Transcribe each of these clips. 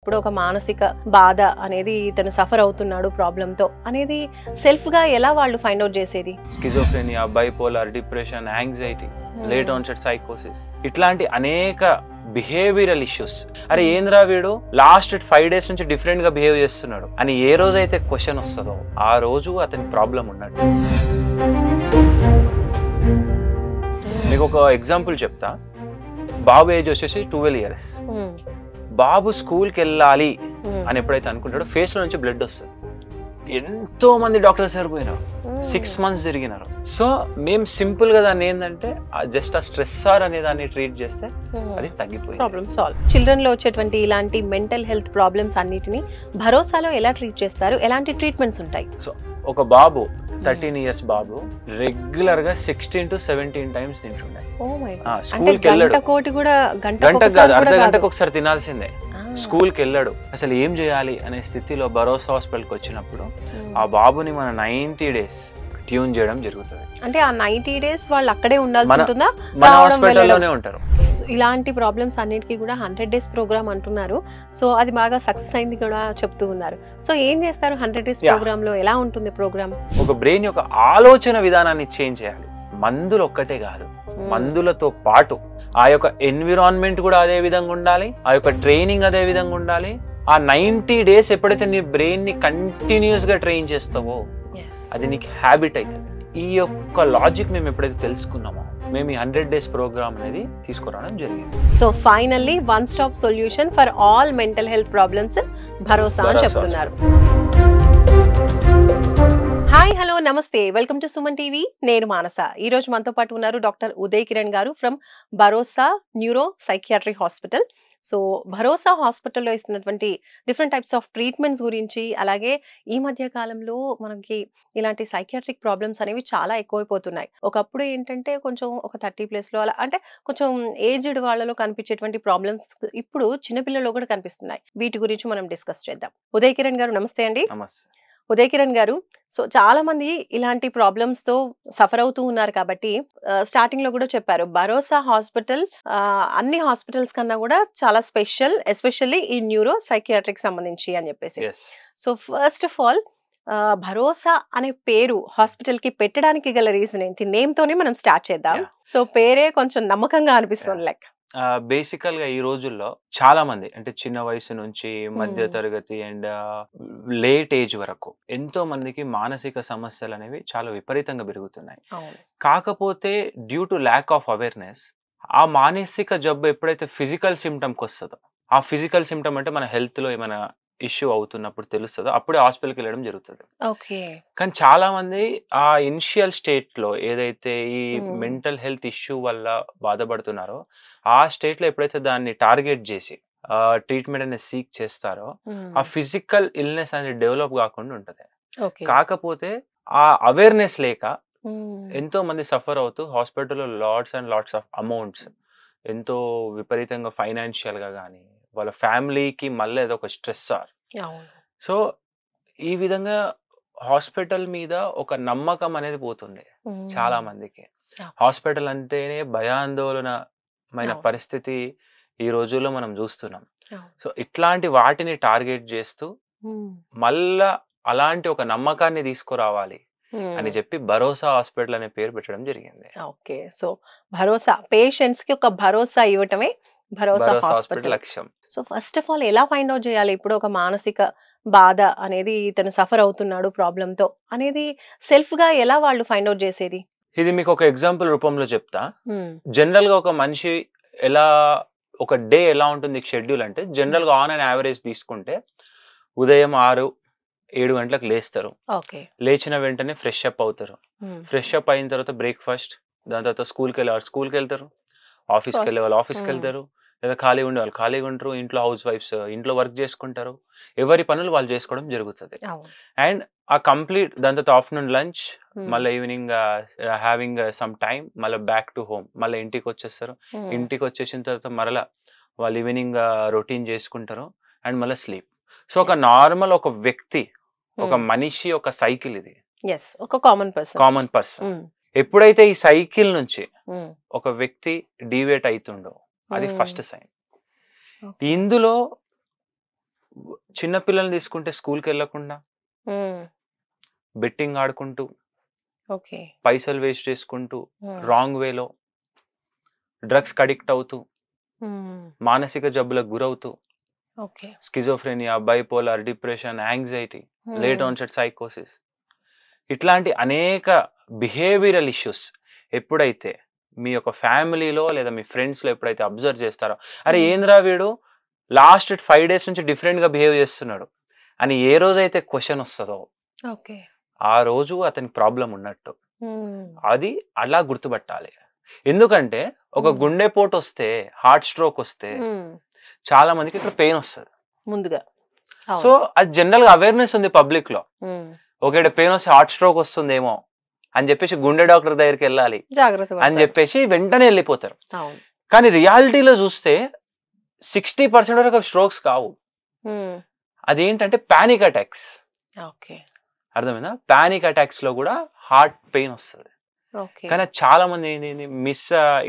ఇప్పుడు ఒక మానసిక బాధ అనేది ఇతను సఫర్ అవుతున్నాడు ప్రాబ్లమ్ తో అనేది సెల్ఫ్ గా ఎలా వాళ్ళు ఫైండ్ అవుట్ చేసేది? Schizophrenia, bipolar, depression, anxiety, late onset సైకోసిస్, ఇట్లాంటి అనేక బిహేవియరల్ ఇష్యూస్. అరే ఏంద్రా వీడు లాస్ట్ 5 days నుంచి డిఫరెంట్ గా బిహేవ్ చేస్తున్నాడు అని ఏ రోజైతే క్వశ్చన్ వస్తుందో ఆ రోజు అతని ప్రాబ్లం ఉన్నట్టు. మీకు ఒక ఎగ్జాంపుల్ చెప్తా. బాబు ఏజ్ వచ్చేసి 12 years. బాబు స్కూల్కి వెళ్ళాలి అని ఎప్పుడైతే అనుకుంటాడో ఫేస్ లో నుంచి బ్లడ్ వస్తుంది. ఎంతో మంది డాక్టర్స్ సరిపోయినారు, 6 months తిరిగినారు. సో మేము సింపుల్ గా దాన్ని ఏంటంటే జస్ట్ ఆ స్ట్రెస్సార్ అనే దాన్ని ట్రీట్ చేస్తే అది తగ్గిపోయింది, ప్రాబ్లమ్ సాల్వ్. చిల్డ్రన్ లో వచ్చేటువంటి ఇలాంటి మెంటల్ హెల్త్ ప్రాబ్లమ్స్ అన్నిటిని భరోసాలో ఎలా ట్రీట్ చేస్తారు? ఎలాంటి ట్రీట్మెంట్స్ ఉంటాయి? సో ఒక బాబు 13 years బాబు రెగ్యులర్ గా 16 to 17 times తింటుండే. స్కూల్ కి వెళ్ళాడు, గంటకు కాదు అర్ధ గంటకు ఒకసారి తినాల్సిందే. స్కూల్ కి వెళ్ళాడు, అసలు ఏం చేయాలి అనే స్థితిలో భరోసా హాస్పిటల్కి వచ్చినప్పుడు ఆ బాబుని మన 90 days ట్యూన్ చేయడం జరుగుతుంది. అంటే ఆ 90 days వాళ్ళు అక్కడే ఉండాల్సి ఉంటుందా? మన హాస్పిటల్లోనే ఉంటారు. ఇలాంటి ప్రాబ్లమ్స్ అన్నిటికీ కూడా 100 days ప్రోగ్రామ్ అంటున్నారు. సో అది బాగా సక్సెస్ అయింది కూడా చెప్తూ ఉన్నారు. సో ఏం చేస్తారు 100 days ప్రోగ్రామ్ లో? ఎలా ఉంటుంది ప్రోగ్రామ్? ఒక బ్రెయిన్ యొక్క ఆలోచన విధానాన్ని చేంజ్ చేయాలి. మందులు ఒక్కటే కాదు, మందులతో పాటు ఆ యొక్క ఎన్విరాన్మెంట్ కూడా అదే విధంగా ఉండాలి, ఆ యొక్క ట్రైనింగ్ అదే విధంగా ఉండాలి. ఆ 90 days ఎప్పుడైతే నీ బ్రెయిన్ ని కంటిన్యూస్ గా ట్రైన్ చేస్తావో అది నీకు హ్యాబిట్ అవుతుంది. ఈ యొక్క లాజిక్ మేము ఎప్పుడైతే తెలుసుకున్నామో మేము ఈ 100 days ప్రోగ్రామ్ అనేది తీసుకురావడం జరిగింది. So finally one stop solution for all mental health problems భరోసా అని చెప్తున్నారు. హాయ్, హలో, నమస్తే, వెల్కమ్ టు సుమన్ టీవీ. నేను మానస. ఈ రోజు మనతో పాటు ఉన్నారు డాక్టర్ ఉదయ్ కిరణ్ గారు from Bharosa neuro psychiatry hospital. So భరోసా హాస్పిటల్లో ఇస్తున్నటువంటి డిఫరెంట్ టైప్స్ ఆఫ్ ట్రీట్మెంట్స్ గురించి, అలాగే ఈ మధ్య కాలంలో మనకి ఇలాంటి సైకియాట్రిక్ ప్రాబ్లమ్స్ అనేవి చాలా ఎక్కువైపోతున్నాయి. ఒకప్పుడు ఏంటంటే కొంచెం ఒక 30+ లో అలా అంటే కొంచెం ఏజ్డ్ వాళ్ళలో కనిపించేటువంటి ప్రాబ్లమ్స్ ఇప్పుడు చిన్నపిల్లల్లో కూడా కనిపిస్తున్నాయి. వీటి గురించి మనం డిస్కస్ చేద్దాం. ఉదయ్ కిరణ్ గారు నమస్తే అండి. ఉదయ్ కిరణ్ గారు, సో చాలా మంది ఇలాంటి ప్రాబ్లమ్స్ తో సఫర్ అవుతూ ఉన్నారు కాబట్టి స్టార్టింగ్ లో కూడా చెప్పారు భరోసా హాస్పిటల్ అన్ని హాస్పిటల్స్ కన్నా కూడా చాలా స్పెషల్, ఎస్పెషల్లీ ఈ న్యూరో సైకియాట్రిక్ సంబంధించి అని చెప్పేసి. సో ఫస్ట్ ఆఫ్ ఆల్ భరోసా అనే పేరు హాస్పిటల్ కి పెట్టడానికి గల రీజన్ ఏంటి? నేమ్ తోనే మనం స్టార్ట్ చేద్దాం. సో పేరే కొంచెం నమ్మకంగా అనిపిస్తుంది. లైక్ బేసికల్ గా ఈ రోజుల్లో చాలా మంది అంటే చిన్న వయసు నుంచి మధ్య తరగతి అండ్ లేట్ ఏజ్ వరకు ఎంతో మందికి మానసిక సమస్యలు అనేవి చాలా విపరీతంగా పెరుగుతున్నాయి. కాకపోతే due to lack of awareness ఆ మానసిక జబ్బు ఎప్పుడైతే ఫిజికల్ సిమ్టమ్కి వస్తుందో, ఆ ఫిజికల్ సిమ్టమ్ అంటే మన హెల్త్ లో ఏమైనా ఇష్యూ అవుతున్నప్పుడు తెలుస్తుందో అప్పుడే హాస్పిటల్కి వెళ్ళడం జరుగుతుంది. కానీ చాలా మంది ఆ ఇనిషియల్ స్టేట్ లో ఏదైతే ఈ మెంటల్ హెల్త్ ఇష్యూ వల్ల బాధపడుతున్నారో ఆ స్టేట్ లో ఎప్పుడైతే దాన్ని టార్గెట్ చేసి ట్రీట్మెంట్ అనేది సీక్ చేస్తారో ఆ ఫిజికల్ ఇల్నెస్ అనేది డెవలప్ కాకుండా ఉంటది. కాకపోతే ఆ అవేర్నెస్ లేక ఎంతో మంది సఫర్ అవుతూ హాస్పిటల్లో lots and lots of amounts ఎంతో విపరీతంగా ఫైనాన్షియల్ గా కానీ వాళ్ళ ఫ్యామిలీకి మళ్ళీ ఏదో ఒక స్ట్రెస్సార్. సో ఈ విధంగా హాస్పిటల్ మీద ఒక నమ్మకం అనేది పోతుంది చాలా మందికి. హాస్పిటల్ అంటేనే భయాందోళనమైన పరిస్థితి ఈ రోజుల్లో మనం చూస్తున్నాం. సో ఇట్లాంటి వాటిని టార్గెట్ చేస్తూ మళ్ళా అలాంటి ఒక నమ్మకాన్ని తీసుకురావాలి అని చెప్పి భరోసా హాస్పిటల్ అనే పేరు పెట్టడం జరిగింది. ఓకే, సో భరోసా పేషెంట్స్ కి ఒక భరోసా ఇవ్వటమే భరోసా హాస్పిటల్ లక్ష్యం. సో ఫస్ట్ ఆఫ్ ఆల్ ఎలా ఫైండ్ అవుట్ చేయాలి ఇప్పుడు ఒక మానసిక బాధ అనేది ఇతను సఫర్ అవుతున్నాడు ప్రాబ్లమ్ తో అనేది సెల్ఫ్ గా ఎలా వాళ్ళు ఫైండ్ అవుట్ చేసేది? ఇది మీకు ఒక ఎగ్జాంపుల్ రూపంలో చెప్తా. జనరల్ గా ఒక మనిషి ఎలా ఒక డే ఎలా ఉంటుంది షెడ్యూల్ అంటే జనరల్ గా ఆన్ అండ్ యావరేజ్ తీసుకుంటే ఉదయం 6-7 గంటలకు లేస్తారు. లేచిన వెంటనే ఫ్రెష్ అప్ అవుతారు. ఫ్రెష్ అప్ అయిన తర్వాత బ్రేక్ఫాస్ట్, దాని తర్వాత స్కూల్కి వెళ్తారు, ఆఫీస్కి వెళ్ళే వాళ్ళు ఆఫీస్కి వెళ్తారు, లేదా ఖాళీగా ఉండే వాళ్ళు ఖాళీగా ఉంటారు, ఇంట్లో హౌస్ వైఫ్స్ ఇంట్లో వర్క్ చేసుకుంటారు, ఎవరి పనులు వాళ్ళు చేసుకోవడం జరుగుతుంది. అండ్ ఆ కంప్లీట్ దాని తర్వాత ఆఫ్టర్నూన్ లంచ్, మళ్ళీ ఈవినింగ్ హ్యావింగ్ సమ్ టైమ్, మళ్ళీ బ్యాక్ టు హోమ్, మళ్ళీ ఇంటికి వచ్చేస్తారు. ఇంటికి వచ్చేసిన తర్వాత మరలా వాళ్ళు ఈవినింగ్ రొటీన్ చేసుకుంటారు అండ్ మళ్ళీ స్లీప్. సో ఒక నార్మల్ ఒక వ్యక్తి, ఒక మనిషి ఒక సైకిల్ ఇది, ఒక కామన్ పర్సన్. ఎప్పుడైతే ఈ సైకిల్ నుంచి ఒక వ్యక్తి డివేట్ అవుతుండో అది ఫస్ట్ సైన్. ఇందులో చిన్న పిల్లల్ని తీసుకుంటే స్కూల్కి వెళ్ళకుండా హ్మ్. బెట్టింగ్ ఆడుకుంటూ ఓకే. పైసలు వేస్ట్ చేసుకుంటూ హ్మ్. రాంగ్ వేలో డ్రగ్స్కి అడిక్ట్ అవుతూ హ్మ్. మానసిక జబ్బులకు గురవుతూ okay. Schizophrenia, bipolar, depression, anxiety, late హ్మ్. ఆన్సెట్ సైకోసిస్ ఇట్లాంటి అనేక బిహేవియరల్ ఇష్యూస్ ఎప్పుడైతే మీ యొక్క ఫ్యామిలీలో లేదా మీ ఫ్రెండ్స్లో ఎప్పుడైతే అబ్జర్వ్ చేస్తారో, అరే హ్మ్. ఏంద్రా వీడు లాస్ట్ 5 డేస్ నుంచి డిఫరెంట్గా బిహేవ్ చేస్తున్నాడు అని ఏ రోజైతే క్వశ్చన్ వస్తుందో ఓకే. ఆ రోజు అతనికి ప్రాబ్లం ఉన్నట్టు. హ్మ్. అది అలా గుర్తుపట్టాలి. ఎందుకంటే ఒక హ్మ్. గుండెపోటు వస్తే, హార్ట్ స్ట్రోక్ వస్తే హ్మ్. చాలా మందికి ఇక్కడ పెయిన్ వస్తది. ముందుగా. సో అవును. అది జనరల్‌గా అవేర్‌నెస్ ఉంది పబ్లిక్‌లో. హ్మ్. ఒకవేళ పెయిన్ వస్తే హార్ట్ స్ట్రోక్ వస్తుందేమో అని చెప్పేసి గుండె డాక్టర్ దగ్గరికెళ్ళాలి జాగ్రత్త అని పడతారు. చెప్పేసి వెంటనే ఎళ్ళిపోతారు. అవును. కానీ రియాలిటీలో చూస్తే 60% వరకు స్ట్రోక్స్ కావు. హ్మ్. అదేంటంటే పానిక్ అటాక్స్. ఓకే. అర్థమైందా? పానిక్ అటాక్స్‌లో కూడా హార్ట్ పెయిన్ వస్తది. ఓకే. కానీ చాలా మంది ఏంది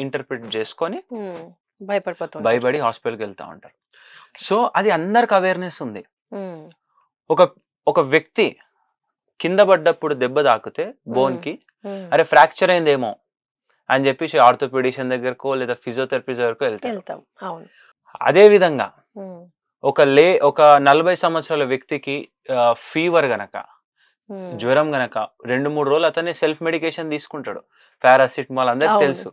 ఇంటర్ప్రిట్ చేసుకొని హ్మ్. భయపడిపోతుంటారు. భయపడి హాస్పిటల్‌కి వెళ్తా ఉంటారు. సో అది అందరికి అవేర్‌నెస్ ఉంది. హ్మ్. ఒక ఒక వ్యక్తి కింద పడ్డప్పుడు దెబ్బ తాకితే హ్మ్. బోన్‌కి హ్మ్. అరే ఫ్రాక్చర్ అయిందేమో అని చెప్పేసి ఆర్థోపెడిషియన్ దగ్గరకో లేదా ఫిజియోథెరపిస్ట్ దగ్గరకో వెళ్తారు. వెళ్తాం. అవును. అదే విధంగా హ్మ్. ఒక 40 సంవత్సరాల వ్యక్తికి ఫీవర్ గనక, హ్మ్. జ్వరం గనక 2, 3 రోజులు అతనే సెల్ఫ్ మెడికేషన్ తీసుకుంటాడు. పారాసిటమాల్ అందరికి అవును. తెలుసు.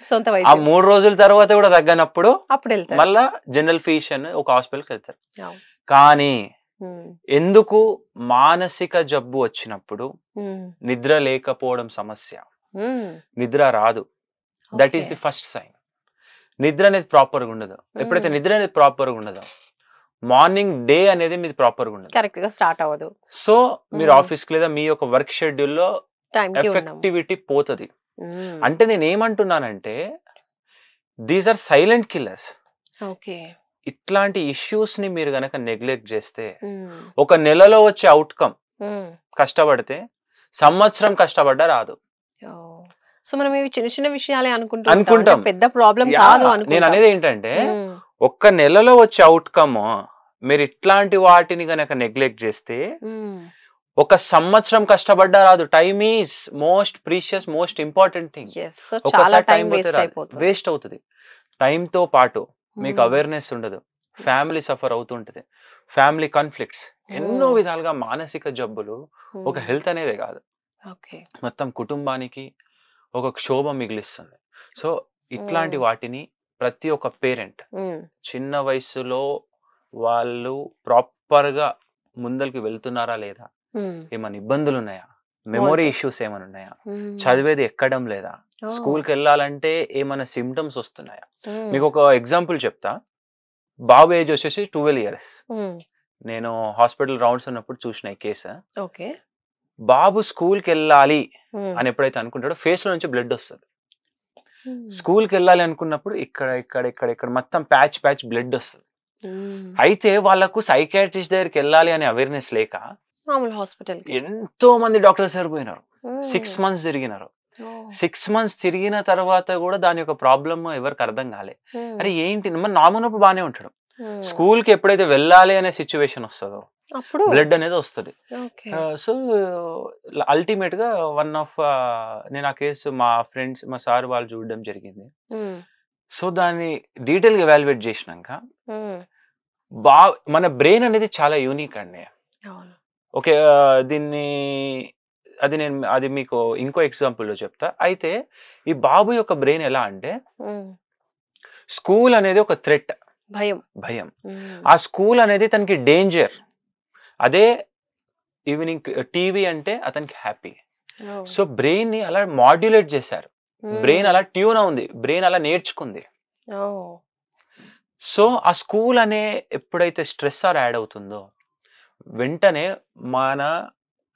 సొంత ఆ వైద్యం. 3 రోజుల తర్వాత కూడా తగ్గనప్పుడు అప్పుడెళ్తారు. మళ్ళా జనరల్ ఫిజిషియన్ ఒక హాస్పిటల్‌కి వెళ్తారు. అవును. కానీ హ్మ్. ఎందుకు మానసిక జబ్బు వచ్చినప్పుడు హ్మ్. నిద్ర లేకపోవడం సమస్య. హ్మ్. నిద్ర రాదు. That okay. Is the first sign. నిద్ర అనేది ప్రాపర్‌గా ఉండదు. ఎప్పుడైతే హ్మ్. నిద్ర అనేది ప్రాపర్‌గా ఉండదో, మార్నింగ్ డే అనేది మీది ప్రాపర్‌గా ఉండదు. కరెక్ట్‌గా స్టార్ట్ అవ్వదు. సో, మీరు హ్మ్. ఆఫీస్‌కి లేదా మీ యొక్క వర్క్ షెడ్యూల్‌లో టైంకి ఉండము. ఎఫెక్టివిటీ పోతది. హ్మ్. అంటే నేనేమంటున్నానంటే, these are silent killers. Okay. ఇట్లాంటి ఇష్యూస్‌ని మీరు గనక నెగ్లెక్ట్ చేస్తే, హ్మ్. ఒక నెలలో వచ్చే ఔట్‌కమ్ హ్మ్. కష్టపడితే, సంవత్సరం కష్టపడ్డా రాదు. ఓహ్! సో, మనం ఇవి చిన్న చిన్న విషయాలే అనుకుంటూ ఉంటాం. అంటే అనుకుంటాం. పెద్ద ప్రాబ్లమ్ కాదు యాహ్! అనుకుంటాం. నేననేదేంటంటే, హ్మ్. ఒక్క నెలలో వచ్చే ఔట్‌కమ్ మీరు ఇట్లాంటి వాటిని గనక నెగ్లెక్ట్ చేస్తే, హ్మ్. ఒక సంవత్సరం కష్టపడ్డా రాదు. Time is most precious, most important thing. Yes. So, చాలా ఒక్కసారి టైం టైం పోతే వేస్ట్ రాదు. అయిపోతుంది. వేస్ట్ అవుతది. టైమ్‌తో పాటు మీకు హ్మ్. అవేర్‌నెస్ ఉండదు. యెస్. ఫ్యామిలీ సఫర్ అవుతుంటది. ఫ్యామిలీ కాన్‌ఫ్లిక్ట్స్ ఎన్నో హ్మ్. విధాలుగా మానసిక జబ్బులు ఒక హ్మ్. హెల్త్ అనేదే కాదు. ఓకే. మొత్తం కుటుంబానికి ఒక క్షోభ మిగిలిస్తుంది. సో, ఇట్లాంటి హ్మ్. వాటిని ప్రతి ఒక్క పేరెంట్ హ్మ్. చిన్న వయస్సులో వాళ్ళు ప్రాపర్‌గా ముందలకి వెళ్తున్నారా లేదా? హ్మ్. ఏమన్నా ఇబ్బందులున్నాయా? Memory monitor. ఇష్యూస్ ఏమైనా ఉన్నాయా? హ్మ్. చదివేది ఎక్కడం లేదా? ఓహ్! స్కూల్‌కెళ్ళాలంటే ఏమన్నా సింప్టమ్స్ వస్తున్నాయా? హ్మ్. మీకొక ఎగ్జాంపుల్ చెప్తా. బాబు ఏజ్ వచ్చేసి 12 ఇయర్స్. హ్మ్. నేను హాస్పిటల్ రౌండ్స్ ఉన్నప్పుడు చూసిన ఈ కేసు. ఓకే. బాబు స్కూల్‌కెళ్ళాలి హ్మ్. అని ఎప్పుడైతే అనుకుంటాడో ఫేస్‌లో నుంచి బ్లడ్ వస్తది. హ్మ్. స్కూల్‌కెళ్ళాలి అనుకున్నప్పుడు ఇక్కడ మొత్తం ప్యాచ్ బ్లడ్ వస్తది. హ్మ్. అయితే వాళ్ళకు సైకియాట్రిస్ట్ దగ్గరికెళ్ళాలి అనే అవేర్‌నెస్ లేక మామూలు హాస్పిటల్‌కి. ఎంతో మంది డాక్టర్స్ దగ్గరికి పోయినారు. హ్మ్. 6 మంత్స్ తిరిగినారు. ఓహ్! 6 మంత్స్ తిరిగిన తర్వాత గూడా దాని యొక్క ప్రాబ్లమ్ ఎవరికీ అర్థం కాలే. హ్మ్. అరే ఏంటి మరి నార్మల్ ఉన్నప్పుడు బానే ఉంటాడు. హ్మ్. స్కూల్‌కి ఎప్పుడైతే వెళ్ళాలి అనే సిట్యుయేషన్ వస్తదో, అప్పుడు బ్లడ్ అనేది వస్తది. ఓకే. సో, అల్టిమేట్‌గా వన్ ఆఫ్ నేను ఆ కేసు మా సార్ వాళ్ళు చూడడం జరిగింది. హ్మ్. సో, దాన్ని డీటెయిల్‌గా ఎవాల్యుయేట్ చేసినంక హ్మ్. బా మన బ్రెయిన్ అనేది చాలా యూనిక్ అండి. అవును. ఓకే. అది మీకు ఇంకో ఎగ్జాంపుల్‌లో చెప్తా. అయితే ఈ బాబు యొక్క బ్రెయిన్ ఎలా అంటే హ్మ్. స్కూల్ అనేది ఒక థ్రెట్. భయం. భయం. హ్మ్. ఆ స్కూల్ అనేది తనకి డేంజర్. అదే ఈవినింగ్ టీవీ అంటే అతనికి హ్యాపీ. ఓహ్! సో, బ్రెయిన్‌ని అలా మాడ్యులేట్ చేశారు. బ్రెయిన్ హ్మ్. అలా ట్యూన్ అవుంది. బ్రెయిన్ అలా నేర్చుకుంది. ఓహ్! సో, ఆ స్కూల్ అనే ఎప్పుడైతే స్ట్రెస్సర్ యాడ్ అవుతుందో, వెంటనే మన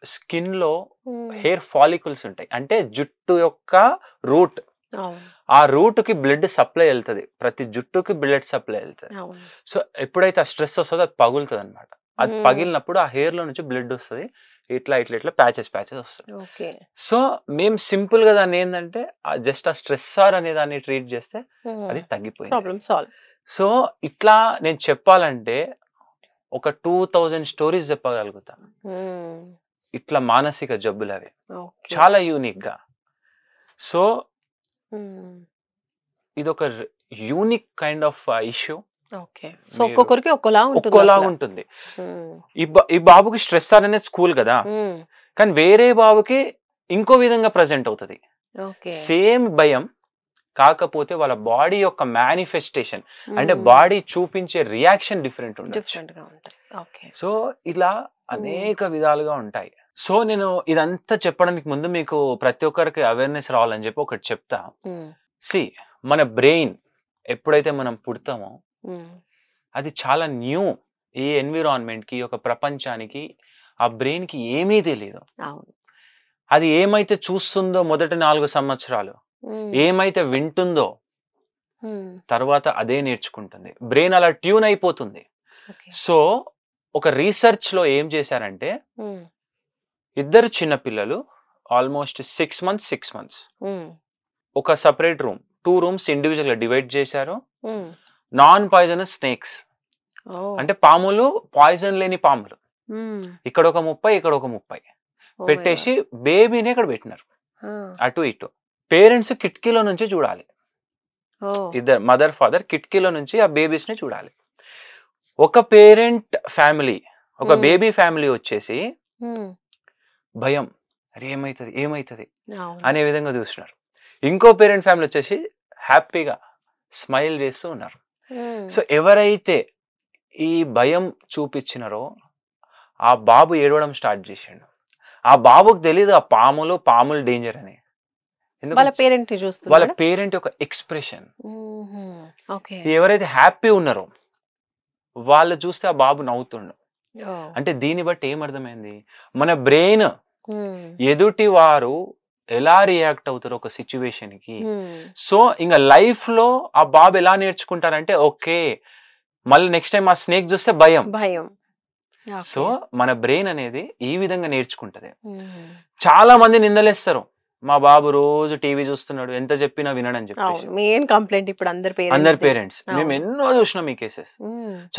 స్కిన్‌లో హ్మ్. హెయిర్ ఫాలికల్స్ ఉంటాయి. అంటే జుట్టు యొక్క రూట్. అవును. ఆ రూట్‌కి బ్లడ్ సప్లై ఎళ్తది. ప్రతి జుట్టుకి బ్లడ్ సప్లై ఎళ్తది. అవును. సో, ఎప్పుడైతే ఆ స్ట్రెస్ వస్తదో అది పగులుతదనమాట. అది హ్మ్. పగిలినప్పుడు ఆ హెయిర్‌లో నుంచి బ్లడ్ వస్తది. ఇట్లా ప్యాచెస్ వస్తాయి. ఓకే. సో, మేము సింపుల్‌గా దాన్నేందంటే జస్ట్ ఆ స్ట్రెస్సార్ అనే దాన్ని ట్రీట్ చేస్తే హ్మ్. అది తగ్గిపోయింది. Problem solve. సో, ఇట్లా నేను చెప్పాలంటే ఒక 2000 స్టోరీస్ చెప్పగలుగుతా. ఇట్లా మానసిక జబ్బులు అవి చాలా యూనిక్ గా. సో ఇదొక యూనిక్ కైండ్ ఆఫ్ ఇష్యూ. ఒక్కొక్కరికి ఒక్కోలా ఉంటుంది. ఈ బాబుకి స్ట్రెస్ అనేది స్కూల్ కదా, కానీ వేరే బాబుకి ఇంకో విధంగా ప్రజెంట్ అవుతుంది. సేమ్ భయం, కాకపోతే వాళ్ళ బాడీ యొక్క మేనిఫెస్టేషన్ అంటే బాడీ చూపించే రియాక్షన్ డిఫరెంట్ ఉంటుంది. సో ఇలా అనేక విధాలుగా ఉంటాయి. సో నేను ఇదంతా చెప్పడానికి ముందు మీకు ప్రతి ఒక్కరికి అవేర్నెస్ రావాలని చెప్పి ఒకటి చెప్తా. మన బ్రెయిన్ ఎప్పుడైతే మనం పుడతామో అది చాలా న్యూ. ఈ ఎన్విరాన్మెంట్ కి, ఒక ప్రపంచానికి ఆ బ్రెయిన్ కి ఏమీ తెలియదు. అది ఏమైతే చూస్తుందో మొదటి 4 సంవత్సరాలు, ఏమైతే వింటుందో తర్వాత అదే నేర్చుకుంటుంది. బ్రెయిన్ అలా ట్యూన్ అయిపోతుంది. సో ఒక రీసెర్చ్ లో ఏం చేశారంటే, ఇద్దరు చిన్నపిల్లలు ఆల్మోస్ట్ 6 months ఒక సపరేట్ రూమ్, 2 rooms ఇండివిజువల్ గా డివైడ్ చేశారు. నాన్ పాయిజనస్ స్నేక్స్ అంటే పాములు, పాయిజన్ లేని పాములు, ఇక్కడ ఒక 30, ఇక్కడ ఒక 30 పెట్టేసి బేబీని ఇక్కడ పెట్టినారు. అటు ఇటు పేరెంట్స్ కిటికీలో నుంచి చూడాలి. ఇద్దరు మదర్ ఫాదర్ కిటికీలో నుంచి ఆ బేబీస్ ని చూడాలి. ఒక పేరెంట్ ఫ్యామిలీ, ఒక బేబీ ఫ్యామిలీ వచ్చేసి భయం, అరే ఏమైతుంది ఏమైతుంది అనే విధంగా చూస్తున్నారు. ఇంకో పేరెంట్ ఫ్యామిలీ వచ్చేసి హ్యాపీగా స్మైల్ చేస్తూ ఉన్నారు. సో ఎవరైతే ఈ భయం చూపించినారో ఆ బాబు ఏడవడం స్టార్ట్ చేసిండు. ఆ బాబుకి తెలియదు ఆ పాములు డేంజర్ అని. వాళ్ళ పేరెంట్ యొక్క ఎక్స్ప్రెషన్. ఎవరైతే హ్యాపీ ఉన్నారో వాళ్ళు చూస్తే ఆ బాబు నవ్వుతుండు. అంటే దీన్ని బట్టి ఏమర్థమైంది, మన బ్రెయిన్ ఎదుటి వారు ఎలా రియాక్ట్ అవుతారు ఒక సిచ్యువేషన్ కి. సో ఇంకా లైఫ్ లో ఆ బాబు ఎలా నేర్చుకుంటారంటే, ఓకే మళ్ళీ నెక్స్ట్ టైం ఆ స్నేక్ చూస్తే భయం. సో మన బ్రెయిన్ అనేది ఈ విధంగా నేర్చుకుంటది. చాలా మంది నిందలేస్తారు, మా బాబు రోజు టీవీ చూస్తున్నాడు, ఎంత చెప్పినా వినడని చెప్పి. మెయిన్ కంప్లైంట్ ఇప్పుడు అందరు పేరెంట్స్. మేము ఎన్నో చూసినాం ఈ కేసెస్.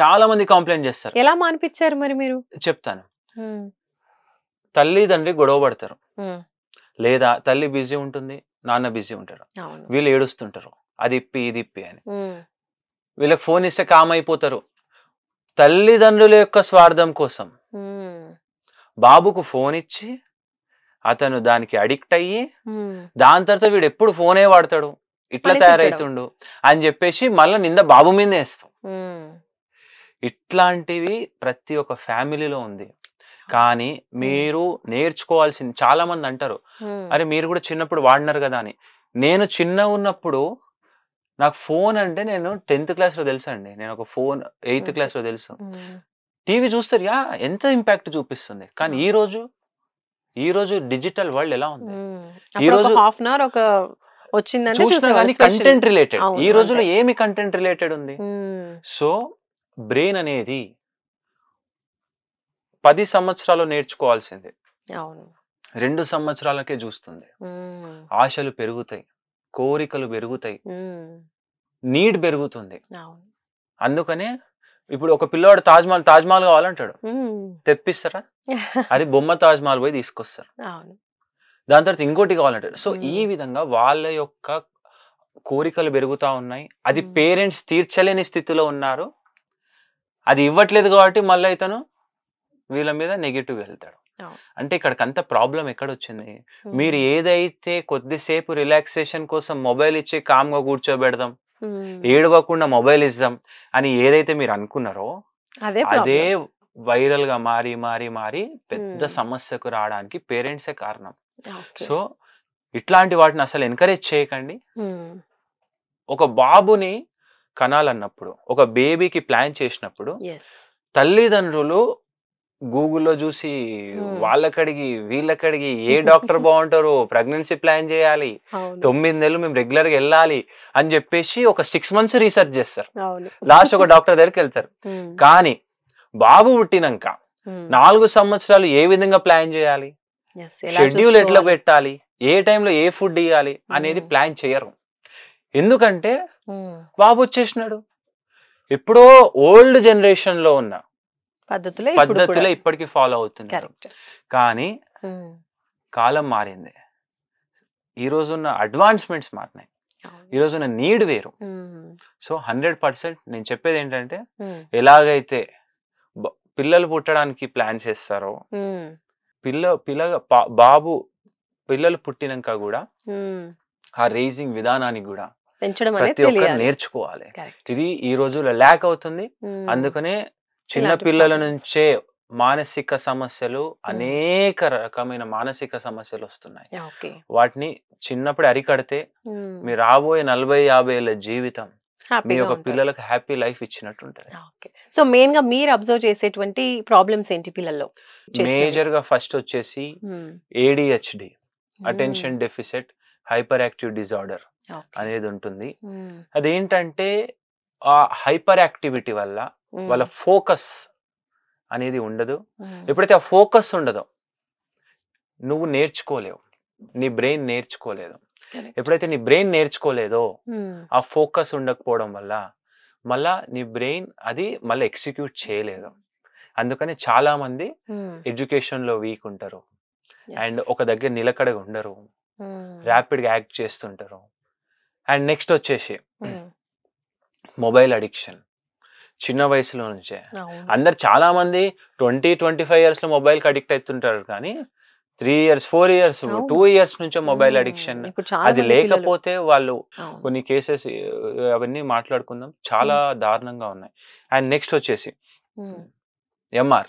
చాలా మంది కంప్లైంట్ చేస్తారు. ఎలా మానిపించారు మరి మీరు? చెప్తాను. తల్లిదండ్రి గొడవ పడతారు, లేదా తల్లి బిజీ ఉంటుంది, నాన్న బిజీ ఉంటారు, వీళ్ళు ఏడుస్తుంటారు అది ఇప్పి ఇది ఇప్పి అని. వీళ్ళకి ఫోన్ ఇస్తే కామ్ అయిపోతారు. తల్లిదండ్రుల యొక్క స్వార్థం కోసం బాబుకు ఫోన్ ఇచ్చి అతను దానికి అడిక్ట్ అయ్యి, దాని తర్వాత వీడు ఎప్పుడు ఫోనే వాడతాడు, ఇట్లా తయారైతుండు అని చెప్పేసి మళ్ళీ నింద బాబు మీద వేస్తాం. ఇట్లాంటివి ప్రతి ఒక్క ఫ్యామిలీలో ఉంది. కానీ మీరు నేర్చుకోవాల్సింది, చాలా మంది అంటారు అరే మీరు కూడా చిన్నప్పుడు వాడినారు కదా అని. నేను చిన్న ఉన్నప్పుడు నాకు ఫోన్ అంటే నేను 10th class లో తెలుసు అండి. నేను ఒక ఫోన్ 8th class లో తెలుసు. టీవీ చూస్తారు, యా ఎంత ఇంపాక్ట్ చూపిస్తుంది. కానీ ఈ రోజు డిజిటల్ వరల్డ్ ఎలా ఉంది, ఈ రోజు చూసినా కానీ కంటెంట్ రిలేటెడ్. ఈ రోజులో ఏమి కంటెంట్ రిలేటెడ్ ఉంది. సో బ్రెయిన్ అనేది 10 సంవత్సరాలు నేర్చుకోవాల్సింది 2 సంవత్సరాలకే చూస్తుంది. ఆశలు పెరుగుతాయి, కోరికలు పెరుగుతాయి, నీడ్ పెరుగుతుంది. అందుకనే ఇప్పుడు ఒక పిల్లవాడు తాజ్మహల్ కావాలంటాడు, తెప్పిస్తారా? అది బొమ్మ తాజ్మహల్ పోయి తీసుకొస్తారు. దాని తర్వాత ఇంకోటి కావాలంటాడు. సో ఈ విధంగా వాళ్ళ యొక్క కోరికలు పెరుగుతా ఉన్నాయి. అది పేరెంట్స్ తీర్చలేని స్థితిలో ఉన్నారు. అది ఇవ్వట్లేదు కాబట్టి మళ్ళీ ఇతను వీళ్ళ మీద నెగిటివ్ వెళ్తాడు. అంటే ఇక్కడికంత ప్రాబ్లం ఎక్కడొచ్చింది, మీరు ఏదైతే కొద్దిసేపు రిలాక్సేషన్ కోసం మొబైల్ ఇచ్చి కామ్గా కూర్చోబెడదాం, ఏడవకుండా మొబైల్ ఇద్దాం అని ఏదైతే మీరు అనుకున్నారో అదే వైరల్ గా మారి మారి మారి పెద్ద సమస్యకు రావడానికి పేరెంట్సే కారణం. సో ఇట్లాంటి వాటిని అసలు ఎంకరేజ్ చేయకండి. ఒక బాబుని కనాలన్నప్పుడు, ఒక బేబీకి ప్లాన్ చేసినప్పుడు తల్లిదండ్రులు గూగుల్లో చూసి వాళ్ళకడిగి వీళ్ళకడిగి ఏ డాక్టర్ బాగుంటారో, ప్రెగ్నెన్సీ ప్లాన్ చేయాలి, 9 నెలలు మేము రెగ్యులర్ గా వెళ్ళాలి అని చెప్పేసి ఒక 6 months రీసెర్చ్ చేస్తారు. లాస్ట్ ఒక డాక్టర్ దగ్గరికి వెళ్తారు. కానీ బాబు పుట్టినాక 4 సంవత్సరాలు ఏ విధంగా ప్లాన్ చేయాలి, షెడ్యూల్ ఎట్లా పెట్టాలి, ఏ టైంలో ఏ ఫుడ్ ఇవ్వాలి అనేది ప్లాన్ చేయరు. ఎందుకంటే బాబు వచ్చేసినాడు. ఎప్పుడో ఓల్డ్ జనరేషన్ లో ఉన్న పద్ధతులే ఇప్పటికీ ఫాలో అవుతున్నారు. కానీ కాలం మారింది, ఈ రోజున్న అడ్వాన్స్మెంట్స్ మారినాయి, ఈ రోజున నీడ్ వేరు. సో 100% నేను చెప్పేది ఏంటంటే, ఎలాగైతే పిల్లలు పుట్టడానికి ప్లాన్ చేస్తారో, పిల్లలు పుట్టినాక కూడా ఆ రేజింగ్ విధానానికి కూడా ప్రతి ఒక్కరు నేర్చుకోవాలి. ఇది ఈ రోజుల్లో ల్యాక్ అవుతుంది. అందుకనే చిన్న పిల్లల నుంచే మానసిక సమస్యలు, అనేక రకమైన మానసిక సమస్యలు వస్తున్నాయి. వాటిని చిన్నప్పుడు అరికడితే మీ రాబోయే 40-50 ఏళ్ళ జీవితం మీ యొక్క పిల్లలకు హ్యాపీ లైఫ్ ఇచ్చినట్టు ఉంటుంది. సో మెయిన్ గా మీరు అబ్జర్వ్ చేసేటువంటి ప్రాబ్లమ్స్ ఏంటి పిల్లల్లో? మేజర్ గా ఫస్ట్ వచ్చేసి ADHD, attention deficit hyper active disorder అనేది ఉంటుంది. అదేంటంటే ఆ హైపర్ యాక్టివిటీ వల్ల వాళ్ళ ఫోకస్ అనేది ఉండదు. ఎప్పుడైతే ఆ ఫోకస్ ఉండదో నువ్వు నేర్చుకోలేవు, నీ బ్రెయిన్ నేర్చుకోలేదు. ఎప్పుడైతే నీ బ్రెయిన్ నేర్చుకోలేదో ఆ ఫోకస్ ఉండకపోవడం వల్ల మళ్ళా నీ బ్రెయిన్ అది మళ్ళీ ఎగ్జిక్యూట్ చేయలేదు. అందుకని చాలా మంది ఎడ్యుకేషన్ లో వీక్ ఉంటారు, అండ్ ఒక దగ్గర నిలకడగా ఉండరు, ర్యాపిడ్ గా యాక్ట్ చేస్తుంటారు. అండ్ నెక్స్ట్ వచ్చేసి మొబైల్ అడిక్షన్. చిన్న వయసులో నుంచే అందరు చాలా మంది 20-25 years లో మొబైల్ కి అడిక్ట్ అవుతుంటారు, కానీ 3 years 4 years 2 years నుంచే మొబైల్ అడిక్షన్. అది లేకపోతే వాళ్ళు కొన్ని కేసెస్ అవన్నీ మాట్లాడుకుందాం, చాలా దారుణంగా ఉన్నాయి. అండ్ నెక్స్ట్ వచ్చేసి MR,